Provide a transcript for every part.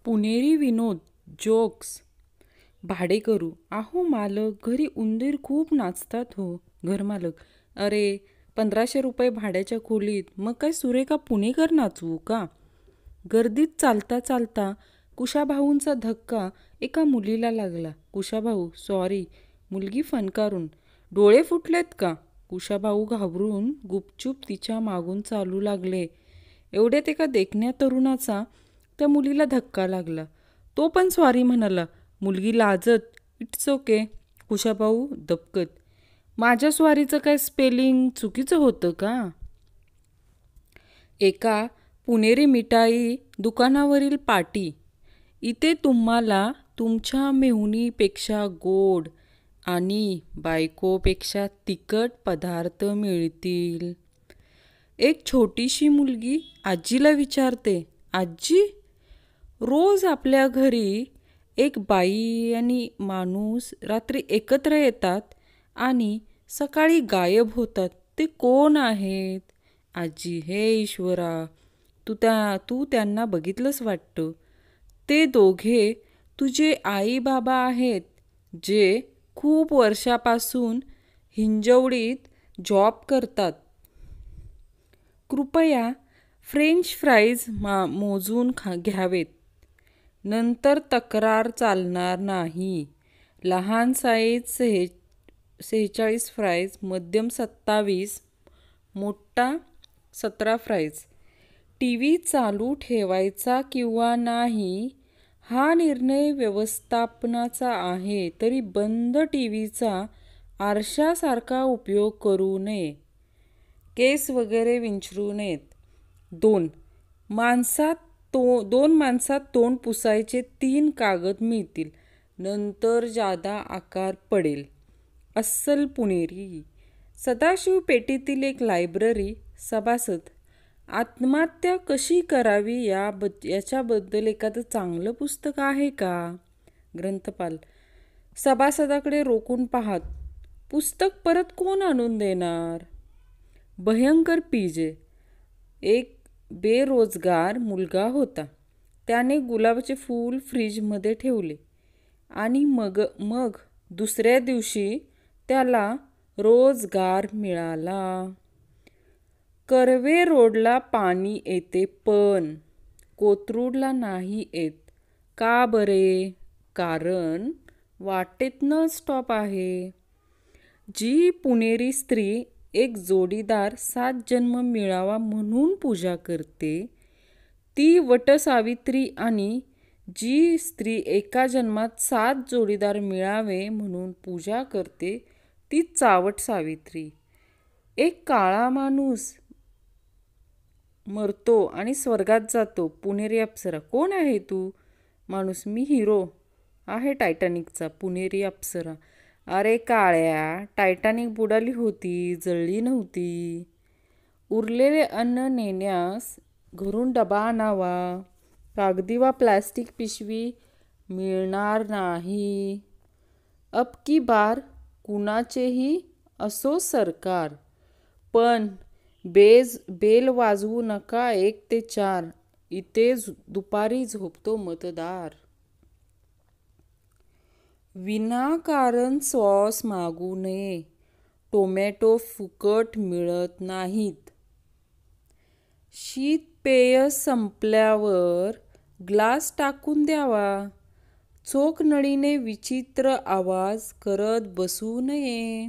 पुणेरी विनोद jokes. भाडेकरू: अहो मालक, घरी उंदीर खूप नाचतात हो. घरमालक: अरे, 1500 रुपये भाड्याच्या खोलीत, मग काय सुरेखा पुणेकर नाचवू का? गर्दीत चालता चालता कुशाभाऊंचा धक्का एका मुलीला लागला. कुशाभाऊ: सॉरी. मुलगी फणकारून: डोळे फुटलेत का? कुशाभाऊ घाबरून गुपचूप तिच्या मागून चालू लागले. एवढ्यात एका देखण्या तरुणाचा त्या मुलीला धक्का लागला. तो पण सॉरी म्हणाला. मुलगी लाजत, इट्स ओके. कुशाभाऊ दबकत: माझ्या स्वारीचं काय स्पेलिंग चुकीचं होतं का? एका पुणेरी मिठाई दुकानावरील पाटी: इथे तुम्हाला तुमच्या मेहुणीपेक्षा गोड आणि बायकोपेक्षा तिखट पदार्थ मिळतील. एक छोटीशी मुलगी आजीला विचारते, आजी, रोज आपल्या घरी एक बाई आणि माणूस रात्री एकत्र येतात आणि सकाळी गायब होतात. ते कोण आहेत? आजी: हे ईश्वरा, तू त्यांना बघितलंच वाटतं. ते दोघे तुझे आई बाबा आहेत, जे खूप वर्षापासून हिंजवडीत जॉब करतात. कृपया फ्रेंच फ्राईज मोजून घ्यावेत. नंतर तक्रार चालणार नाही. लहान साईज 46 फ्राईज, मध्यम 27, मोठा 17 फ्राईज. टी व्ही चालू ठेवायचा किंवा नाही हा निर्णय व्यवस्थापनाचा आहे, तरी बंद टी व्हीचा आरशासारखा उपयोग करू नये. केस वगैरे विंचरू नयेत. 2 माणसात तोंड पुसायचे 3 कागद मिळतील, नंतर जादा आकार पडेल. अस्सल पुणेरी. सदाशिव पेठेतील एक लायब्ररी सभासद: आत्महत्या कशी करावी याच्याबद्दल एखादं चांगलं पुस्तक आहे का? ग्रंथपाल सभासदाकडे रोखून पाहत: पुस्तक परत कोण आणून देणार? भयंकर पीजे. एक बेरोजगार मुलगा होता. त्याने गुलाबाचे फूल फ्रीजमध्ये ठेवले आणि मग दुसऱ्या दिवशी त्याला रोजगार मिळाला. कर्वे रोडला पाणी येते पण कोथरूडला नाही येत. का बरे? कारण वाटेतनं स्टॉप आहे. जी पुणेरी स्त्री एक जोडीदार 7 जन्म मिळावा म्हणून पूजा करते, ती वटसावित्री, आणि जी स्त्री एका जन्मात 7 जोडीदार मिळावे म्हणून पूजा करते, ती चावट सावित्री. एक काळा माणूस मरतो आणि स्वर्गात जातो. पुणेरी अप्सरा: कोण आहे तू? माणूस: मी हिरो आहे टायटॅनिकचा. पुणेरी अप्सरा: अरे काळ्या, टायटॅनिक बुडाली होती, जळली नव्हती. उरलेले अन्न नेण्यास घरून डबा आणावा. कागदी वा प्लॅस्टिक पिशवी मिळणार नाही. अब की बार कुणाचेही असो सरकार, पण बेल वाजवू नका 1 ते 4. इथे दुपारी झोपतो मतदार. विनाकारण सॉस मागू नये. टोमॅटो फुकट मिळत नाहीत. शीतपेय संपल्यावर ग्लास टाकून द्यावा. चोख नळीने विचित्र आवाज करत बसू नये.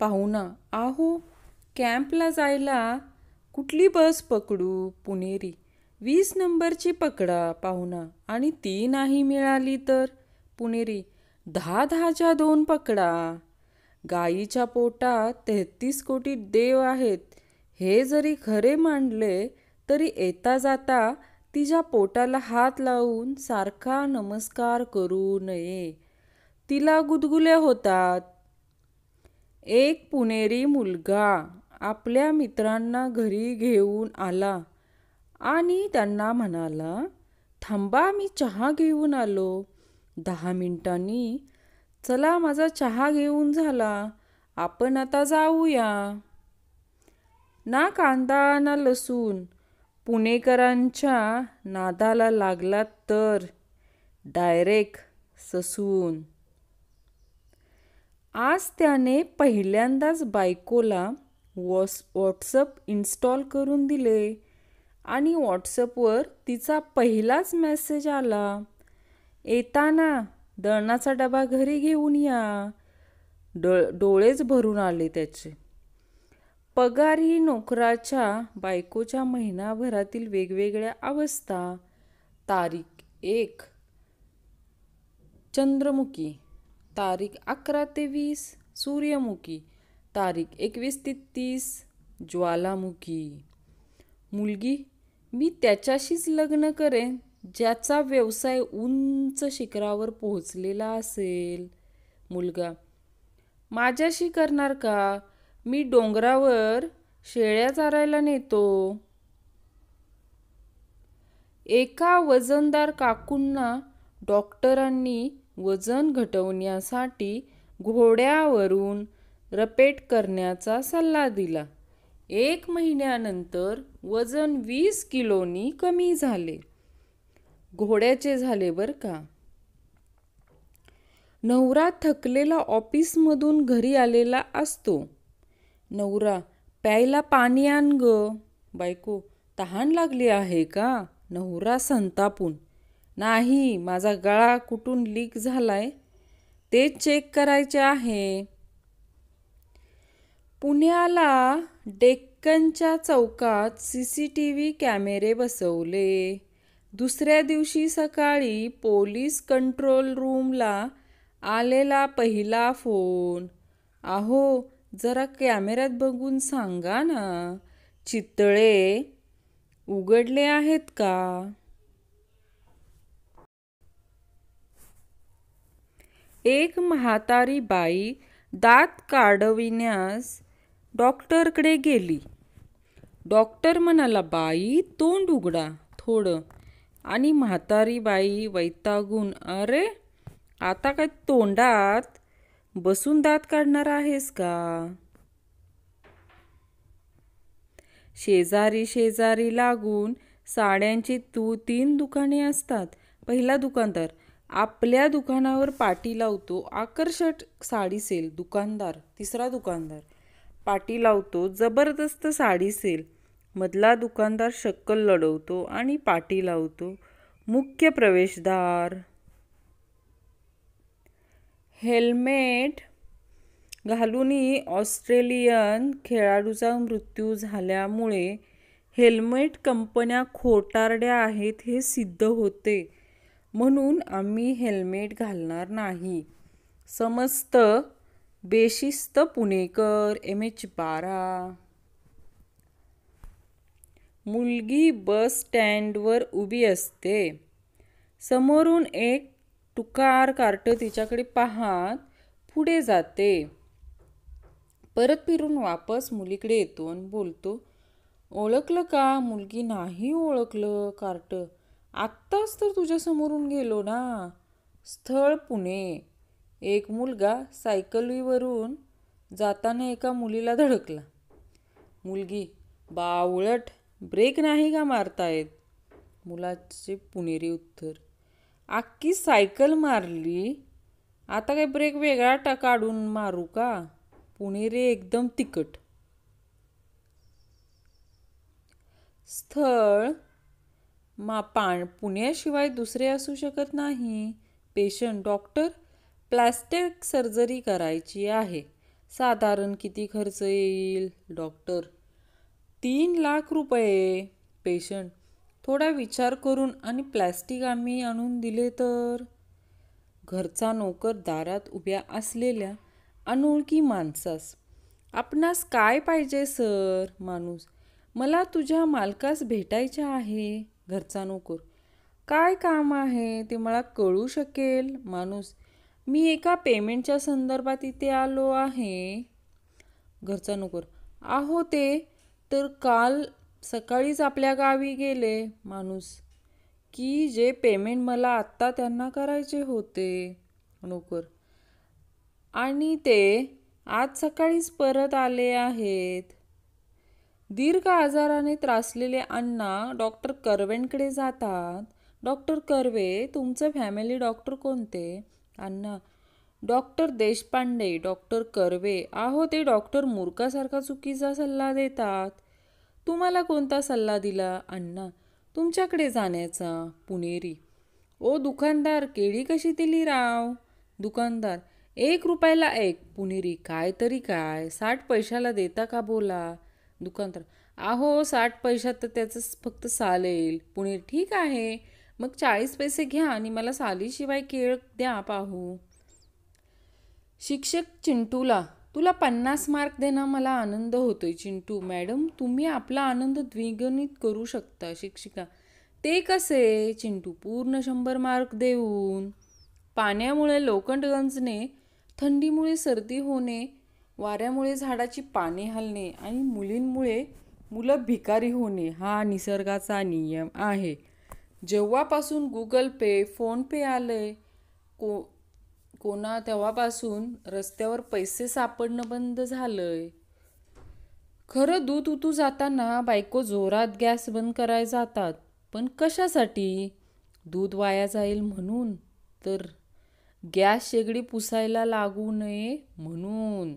पाहुणा: अहो, कॅम्पला जायला कुठली बस पकडू? पुणेरी: 20 नंबरची पकडा. पाहुणा: आणि ती नाही मिळाली तर? पुणेरी: 10-10च्या 2 पकडा. गाईच्या पोटात 33 कोटी देव आहेत, हे जरी खरे मानले तरी येता जाता तिच्या पोटाला हात लावून सारखा नमस्कार करू नये. तिला गुदगुल्या होतात. एक पुणेरी मुलगा आपल्या मित्रांना घरी घेऊन आला आणि त्यांना म्हणाला, थांबा, मी चहा घेऊन आलो. 10 मिनिटांनी, चला, माझा चहा घेऊन झाला, आपण आता जाऊया. ना कांदा ना लसूण, पुणेकरांच्या नादाला लागला तर डायरेक्ट ससून. आज त्याने पहिल्यांदाच बायकोला व्हॉट्सअप इन्स्टॉल करून दिले आणि व्हॉट्सअपवर तिचा पहिलाच मेसेज आला, येताना दळणाचा डबा घरी घेऊन या. डोळेच भरून आले त्याचे. पगार ही नोकराच्या बायकोच्या महिनाभरातील वेगवेगळ्या अवस्था. तारीख 1 चंद्रमुखी, तारीख 11 ते 20 सूर्यमुखी, तारीख 21 ते 30 ज्वालामुखी. मुलगी, मी त्याच्याशीच लग्न करेन ज्याचा व्यवसाय उंच शिखरावर पोहोचलेला असेल. मुलगा, माझ्याशी करणार का? मी डोंगरावर शेळ्या चारायला नेतो. एका वजनदार काकूंना डॉक्टरांनी वजन घटवण्यासाठी घोड्यावरून रपेट करण्याचा सल्ला दिला. 1 महिन्यानंतर वजन 20 किलोनी कमी झाले. घोड्याचे झाले बरं का. नवरा थकलेला ऑफिसमधून घरी आलेला असतो. नवरा, प्यायला पाणी आण ग. बायको, तहान लागली आहे का? नवरा संतापून, नाही, माझा गळा कुठून लीक झालाय ते चेक करायचे आहे. पुण्याला डेक्कनच्या चौकात CCTV कॅमेरे बसवले. दुसऱ्या दिवशी सकाळी पोलीस कंट्रोल रूमला आलेला पहिला फोन, अहो जरा कॅमेऱ्यात बघून सांगा ना, चितळे उघडले आहेत का? एक म्हातारी बाई दात काढविण्यास डॉक्टरकडे गेली. डॉक्टर म्हणाला, बाई तोंड उघडा थोडं. आणि म्हातारी बाई वैतागून, अरे आता काय तोंडात बसून दात काढणार आहेस का? शेजारी शेजारी लागून साड्यांची 3 दुकाने असतात. पहिला दुकानदार आपल्या दुकानावर पाटी लावतो, आकर्षक साडी सेल. दुकानदार, तिसरा दुकानदार पाटी लावतो, जबरदस्त साडी सेल. मधला दुकानदार शक्कल लढवतो आणि पाटी लावतो, मुख्य प्रवेशद्वार. हेल्मेट घालूनही ऑस्ट्रेलियन खेळाडूचा मृत्यू झाल्यामुळे हेल्मेट कंपन्या खोटारड्या आहेत हे सिद्ध होते. म्हणून आम्ही हेल्मेट घालणार नाही. समस्त बेशिस्त पुणेकर. MH12. मुलगी बस स्टँडवर उभी असते. समोरून एक टुकार कार्ट तिच्याकडे पाहत पुढे जाते. परत फिरून वापस मुलीकडे येतो आणि बोलतो, ओळखलं का? मुलगी, नाही ओळखलं. कार्ट, आत्ताच तर तुझ्या समोरून गेलो ना. स्थळ पुणे. एक मुलगा सायकलीवरून जाताना एका मुलीला धडकला. मुलगी, बावळट, ब्रेक नाही का मारता येत? मुलाचे पुणेरी उत्तर, अख्खी सायकल मारली, आता काय ब्रेक वेगळा काढून मारू का? पुणेरी एकदम तिखट. स्थळ पुण्याशिवाय दुसरे असू शकत नाही. पेशंट, डॉक्टर, प्लॅस्टिक सर्जरी करायची आहे. साधारण किती खर्च येईल? डॉक्टर, 3 लाख रुपये. पेशंट, थोडा विचार करून आणि प्लॅस्टिक आम्ही आणून दिले तर? घरचा नोकर दारात उभ्या असलेल्या अनोळखी माणसास, आपणास काय पाहिजे सर? माणूस, मला तुझ्या मालकास भेटायचे आहे. घरचा नोकर, काय काम आहे ते मला कळू शकेल? माणूस, मी एका पेमेंटच्या संदर्भात इथे आलो आहे. घरचा नोकर, अहो ते तर काल सकाळीच आपल्या गावी गेले. माणूस, की जे पेमेंट मला आत्ता त्यांना करायचे होते. नोकर, आणि ते आज सकाळीच परत आले आहेत. दीर्घ आजाराने त्रासलेले अण्णा डॉक्टर कर्वेंकडे जातात. डॉक्टर कर्वे, तुमचं फॅमिली डॉक्टर कोणते? अण्णा, डॉक्टर देशपांडे. डॉक्टर कर्वे, अहो ते डॉक्टर मूर्खासारखा चुकीचा सल्ला देतात. तुम्हाला कोणता सल्ला दिला? अण्णा, तुमच्याकडे जाण्याचा. पुणेरी, ओ दुकानदार, केळी कशी दिली राव? दुकानदार, 1 रुपयाला 1. पुणेरी, काय तरी काय, 60 पैशाला देता का बोला? दुकानदार, अहो 60 पैशात तर त्याचं फक्त साल येईल. पुणेरी, ठीक आहे, मग 40 पैसे घ्या आणि मला सालीशिवाय केळ द्या पाहू. शिक्षक चिंटूला, तुला 50 मार्क देणं मला आनंद होतोय. चिंटू, मॅडम तुम्ही आपला आनंद द्विगुणित करू शकता. शिक्षिका, ते कसे? चिंटू, पूर्ण 100 मार्क देऊन. पाण्यामुळे लोखंड गंजणे, थंडीमुळे सर्दी होणे, वाऱ्यामुळे झाडाची पाने हलणे आणि मुलींमुळे मुलं भिकारी होणे हा निसर्गाचा नियम आहे. जेव्हापासून गुगल पे, फोन पे आलंय तेव्हापासून रस्त्यावर पैसे सापडणं बंद झालंय. खरं दूध उतू जाताना बायको जोरात गॅस बंद करायला जातात. पण कशासाठी? दूध वाया जाईल म्हणून, तर गॅस शेगडी पुसायला लागू नये म्हणून.